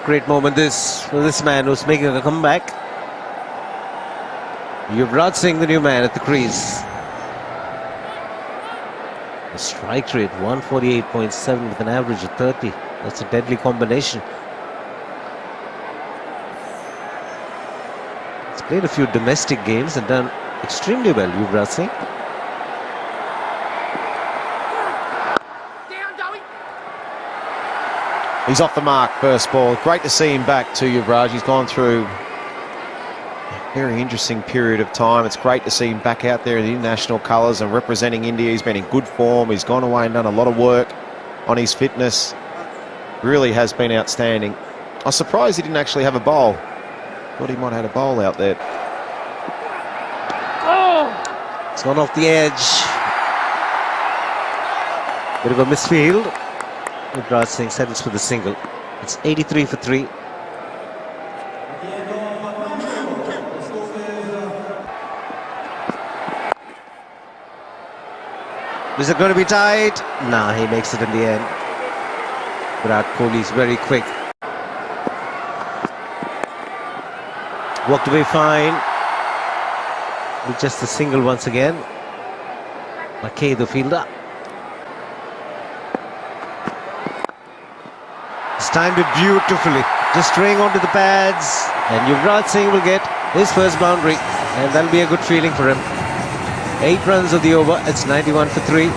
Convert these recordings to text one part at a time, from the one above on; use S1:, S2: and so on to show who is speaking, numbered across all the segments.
S1: Great moment this for this man who's making a comeback. Yuvraj Singh, the new man at the crease. The strike rate 148.7 with an average of 30. That's a deadly combination. He's played a few domestic games and done extremely well, Yuvraj Singh.
S2: He's off the mark, first ball. Great to see him back to Yuvraj. He's gone through a very interesting period of time. It's great to see him back out there in the international colours and representing India. He's been in good form. He's gone away and done a lot of work on his fitness. Really has been outstanding. I was surprised he didn't actually have a bowl. Thought he might have had a bowl out there.
S1: Oh! It's gone off the edge. Bit of a misfield. Yuvraj Singh settles for the single. It's 83 for 3. Is it going to be tight? Nah, he makes it in the end. Virat Kohli is very quick. Walked away fine. With just a single once again. McKay, the fielder. It's timed it beautifully, just straying onto the pads, and Yuvraj Singh will get his first boundary, and that'll be a good feeling for him. 8 runs of the over. It's 91 for 3.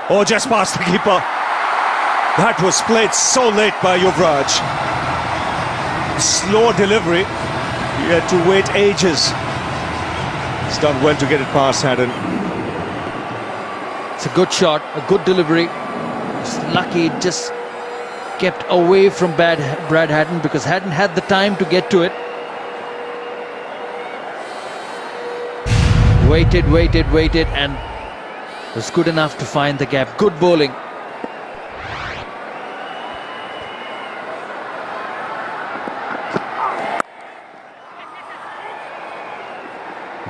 S3: Oh, just past the keeper. That was played so late by Yuvraj. Slow delivery. He had to wait ages. He's done well to get it past Haddon.
S4: It's a good shot, a good delivery. It's lucky it just kept away from Brad Haddon, because Haddon had the time to get to it. Waited, and was good enough to find the gap. Good bowling.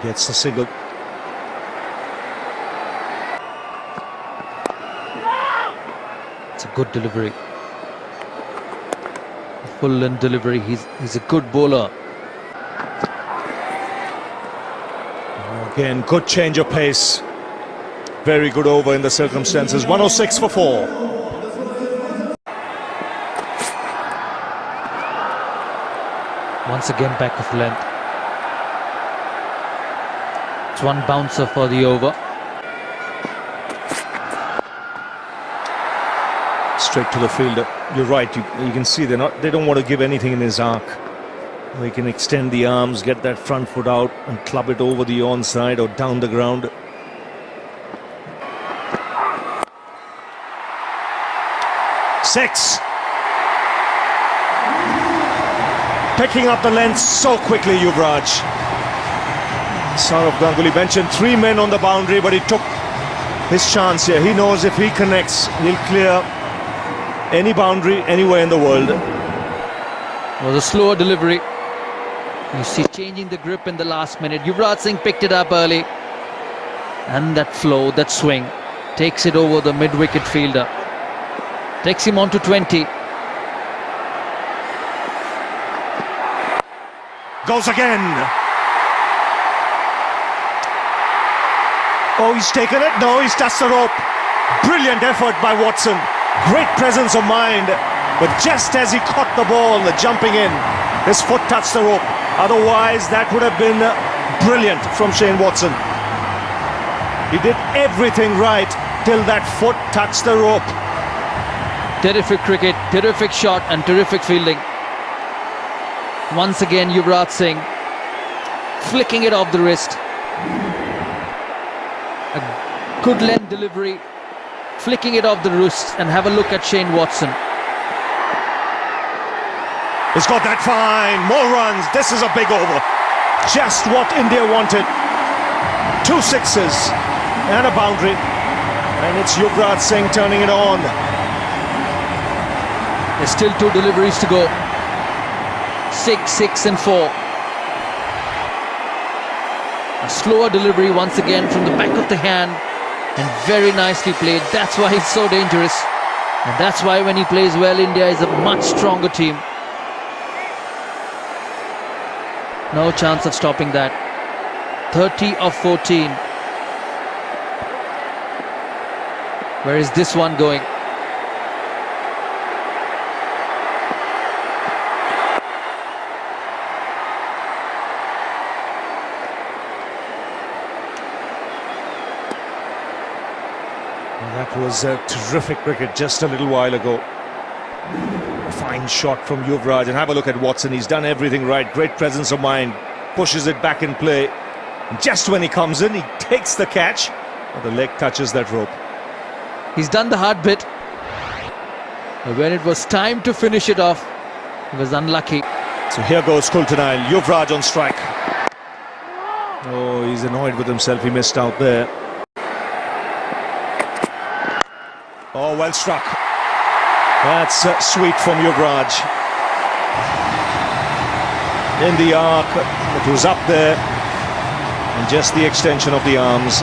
S3: Gets the single.
S4: It's a good delivery. A full-length delivery. He's a good bowler.
S3: Again, good change of pace. Very good over in the circumstances. 106 for 4.
S4: Once again, back of length. It's one bouncer for the over.
S3: Straight to the fielder. You're right. You can see they don't want to give anything in his arc. He can extend the arms, get that front foot out, and club it over the onside or down the ground. Six. Picking up the length so quickly, Yuvraj. Saurav Ganguly mentioned 3 men on the boundary, but he took his chance here. He knows if he connects, he'll clear any boundary anywhere in the world.
S4: It was a slower delivery. You see, changing the grip in the last minute. Yuvraj Singh picked it up early, and that flow, that swing, takes it over the mid-wicket fielder. Takes him on to 20.
S3: Goes again. Oh, he's taken it. No, he's touched the rope. Brilliant effort by Watson. Great presence of mind. But just as he caught the ball, jumping in, his foot touched the rope. Otherwise, that would have been brilliant from Shane Watson. He did everything right till that foot touched the rope.
S4: Terrific cricket, terrific shot, and terrific fielding. Once again, Yuvraj Singh flicking it off the wrist. A good length delivery, flicking it off the wrist, and have a look at Shane Watson.
S3: He's got that fine. More runs. This is a big over. Just what India wanted. 2 sixes and a boundary. And it's Yuvraj Singh turning it on.
S4: There's still 2 deliveries to go. 6, 6 and 4. A slower delivery once again from the back of the hand, and very nicely played. That's why he's so dangerous. And that's why when he plays well, India is a much stronger team. No chance of stopping that. 30 of 14. Where is this one going?
S3: That was a terrific cricket just a little while ago. A fine shot from Yuvraj, and have a look at Watson. He's done everything right. Great presence of mind. Pushes it back in play. And just when he comes in, he takes the catch. But the leg touches that rope.
S4: He's done the hard bit. But when it was time to finish it off, he was unlucky.
S3: So here goes Kultanail. Yuvraj on strike. Oh, he's annoyed with himself. He missed out there. Oh, well struck. That's sweet from Yuvraj. In the arc, it was up there. And just the extension of the arms.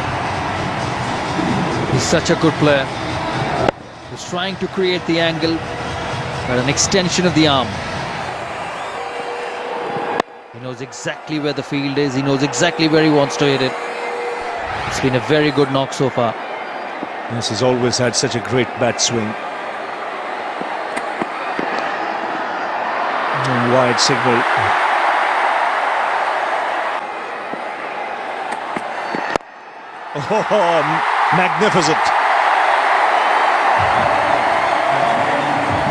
S4: He's such a good player. He's trying to create the angle, but an extension of the arm. He knows exactly where the field is. He knows exactly where he wants to hit it. It's been a very good knock so far.
S3: Yes, he's always had such a great bat swing. And wide signal. Oh, magnificent.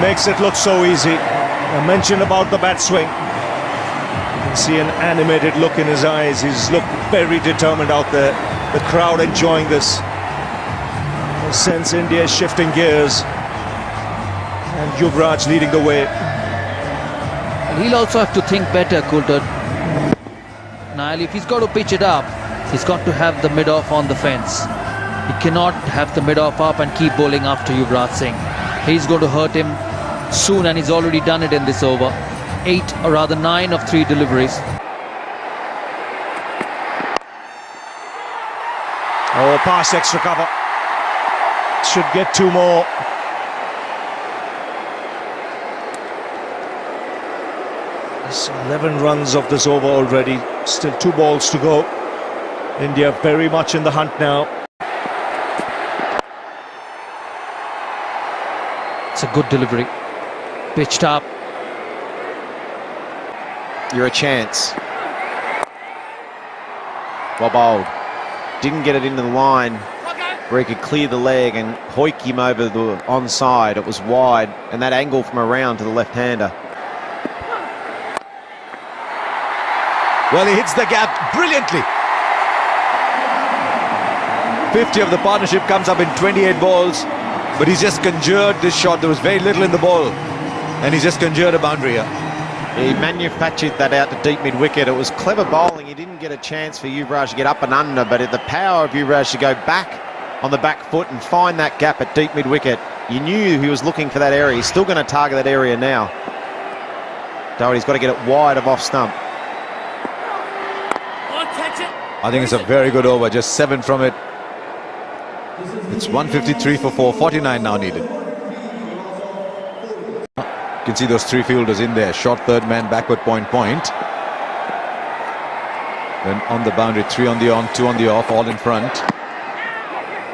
S3: Makes it look so easy. I mentioned about the bat swing. You can see an animated look in his eyes. He's looked very determined out there. The crowd enjoying this. I sense India is shifting gears. And Yuvraj leading the way.
S4: And he'll also have to think better, Coulter. Now, if he's got to pitch it up, he's got to have the mid-off on the fence. He cannot have the mid-off up and keep bowling after Yuvraj Singh. He's going to hurt him soon, and he's already done it in this over. 8 or rather 9 of 3 deliveries.
S3: Oh, past extra cover. Should get 2 more. It's 11 runs of this over already. Still 2 balls to go. India very much in the hunt now.
S4: It's a good delivery. Pitched up.
S2: You're a chance. Well bowled. Didn't get it into the line where he could clear the leg and hoik him over the onside. It was wide, and that angle from around to the left-hander.
S5: Well, he hits the gap brilliantly. 50 of the partnership comes up in 28 balls, but he's just conjured this shot. There was very little in the ball, and he's just conjured a boundary here.
S2: He manufactured that out to deep mid-wicket. It was clever bowling. He didn't get a chance for Yuvraj to get up and under, but the power of Yuvraj to go back on the back foot and find that gap at deep mid-wicket. You knew he was looking for that area. He's still going to target that area now. Doherty's got to get it wide of off stump.
S5: I think it's a very good over, just 7 from it. It's 153 for 4, 49 now needed. You can see those 3 fielders in there. Short third man, backward point. Then on the boundary, 3 on the on, 2 on the off, all in front.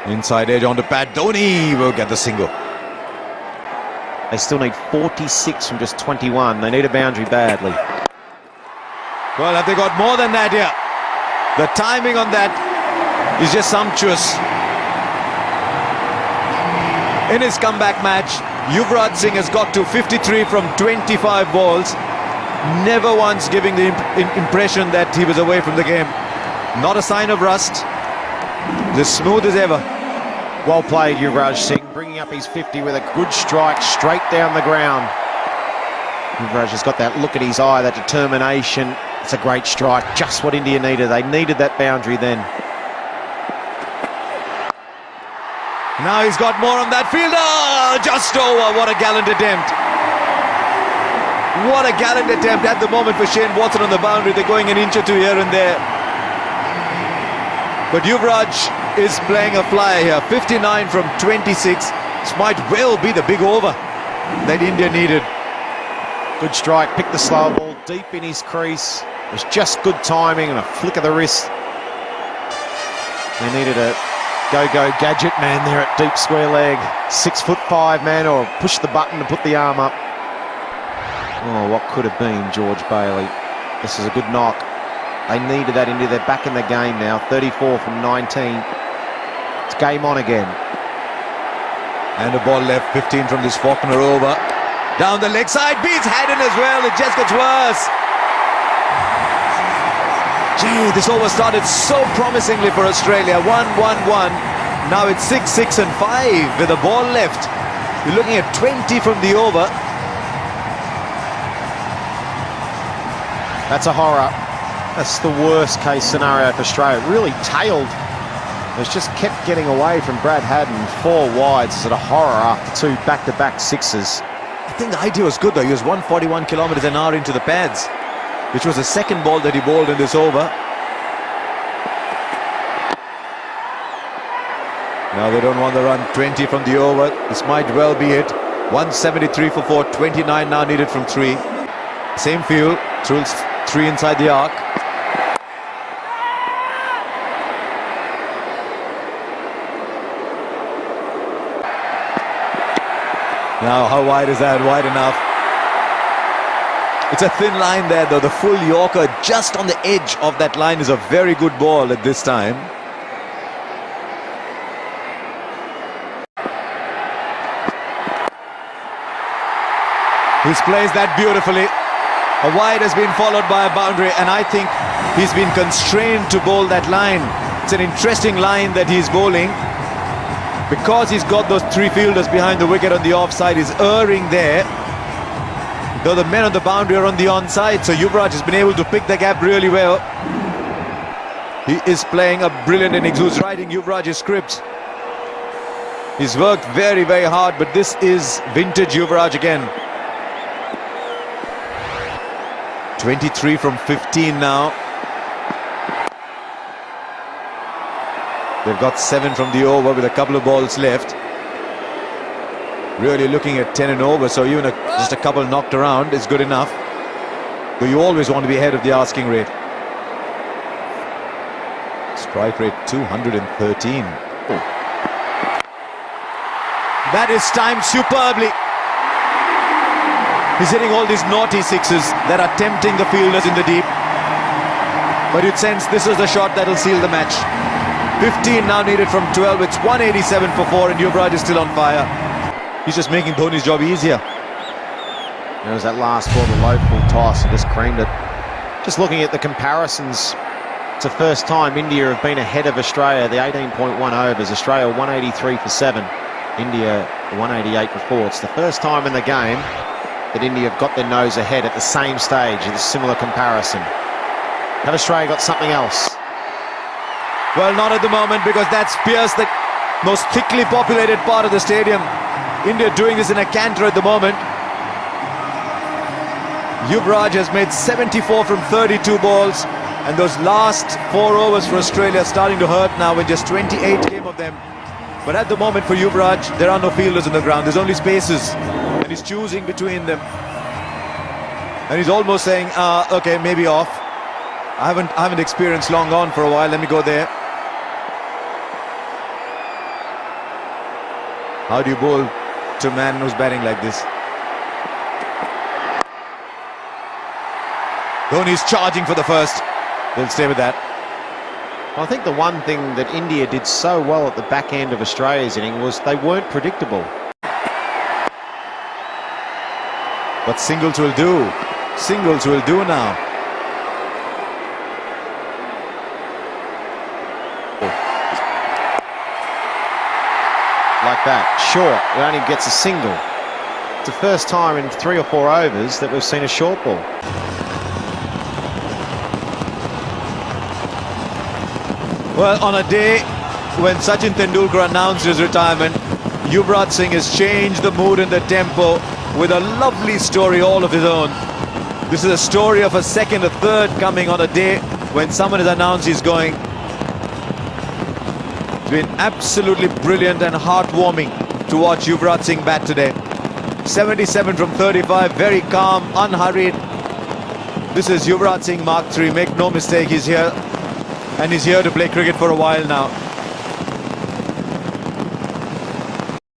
S5: Inside edge onto Pat. Dhoni will get the single.
S2: They still need 46 from just 21. They need a boundary badly.
S5: Well, have they got more than that here? The timing on that is just sumptuous. In his comeback match, Yuvraj Singh has got to 53 from 25 balls. Never once giving the impression that he was away from the game. Not a sign of rust. As smooth as ever.
S2: Well played, Yuvraj Singh, bringing up his 50 with a good strike straight down the ground. Yuvraj has got that look at his eye, that determination. It's a great strike, just what India needed. They needed that boundary then.
S5: Now he's got more on that fielder. Just over. What a gallant attempt. What a gallant attempt at the moment for Shane Watson on the boundary. They're going an inch or 2 here and there. But Yuvraj is playing a flyer here. 59 from 26. This might well be the big over that India needed.
S2: Good strike, picked the slow ball deep in his crease. It was just good timing and a flick of the wrist. They needed a go-go gadget man there at deep square leg. 6'5" man, or push the button to put the arm up. Oh, what could have been George Bailey. This is a good knock. They needed that India. They're back in the game now. 34 from 19. It's game on again.
S5: And a ball left, 15 from this Faulkner over. Down the leg side, beats Haddon as well. It just gets worse. Gee, this over started so promisingly for Australia. 1-1-1. Now it's 6-6 and 5 with a ball left. You're looking at 20 from the over.
S2: That's a horror. That's the worst case scenario for Australia. It really tailed. It's just kept getting away from Brad Haddon. 4 wides. Is it a horror after 2 back-to-back sixes?
S5: I think the idea was good though. He was 141 kilometers an hour into the pads, which was the second ball that he bowled in this over. Now they don't want the run. 20 from the over. This might well be it. 173 for 4. 29 now needed from 3. Same field. Through 3 inside the arc. Now how wide is that? Wide enough. It's a thin line there though. The full Yorker just on the edge of that line is a very good ball at this time. He's placed that beautifully. A wide has been followed by a boundary, and I think he's been constrained to bowl that line. It's an interesting line that he's bowling. Because he's got those 3 fielders behind the wicket on the offside, he's erring there. Though the men on the boundary are on the onside, so Yuvraj has been able to pick the gap really well. He is playing a brilliant innings. Who's writing Yuvraj's script? He's worked very, very hard, but this is vintage Yuvraj again. 23 from 15 now. They've got 7 from the over with a couple of balls left. Really looking at 10 and over, so even just a couple knocked around is good enough. But you always want to be ahead of the asking rate. Strike rate 213. That is timed superbly. He's hitting all these naughty sixes that are tempting the fielders in the deep. But you'd sense this is the shot that'll seal the match. 15 now needed from 12. It's 187 for 4 and Yuvraj is still on fire. He's just making Dhoni's job easier.
S2: There was that last ball, the low full toss, and just creamed it. Just looking at the comparisons, it's the first time India have been ahead of Australia. The 18.1 overs, Australia 183 for 7, India 188 for 4. It's the first time in the game that India have got their nose ahead at the same stage in a similar comparison. Have Australia got something else?
S5: Well, not at the moment, because that's Pierce, the most thickly populated part of the stadium. India doing this in a canter at the moment. Yuvraj has made 74 from 32 balls, and those last 4 overs for Australia are starting to hurt now with just 28 came of them. But at the moment for Yuvraj, there are no fielders on the ground. There's only spaces, and he's choosing between them. And he's almost saying, okay, maybe off. I haven't experienced long on for a while. Let me go there. How do you bowl to a man who's batting like this? Dhoni's charging for the first. They'll stay with that.
S2: I think the one thing that India did so well at the back end of Australia's inning was they weren't predictable.
S5: But singles will do. Singles will do now.
S2: Like that, short, it only gets a single. It's the first time in 3 or 4 overs that we've seen a short ball.
S5: Well, on a day when Sachin Tendulkar announced his retirement, Yuvraj Singh has changed the mood and the tempo with a lovely story all of his own. This is a story of a second, a third coming on a day when someone has announced he's going. It's been absolutely brilliant and heartwarming to watch Yuvraj Singh bat today. 77 from 35, very calm, unhurried. This is Yuvraj Singh Mark III, make no mistake, he's here. And he's here to play cricket for a while now.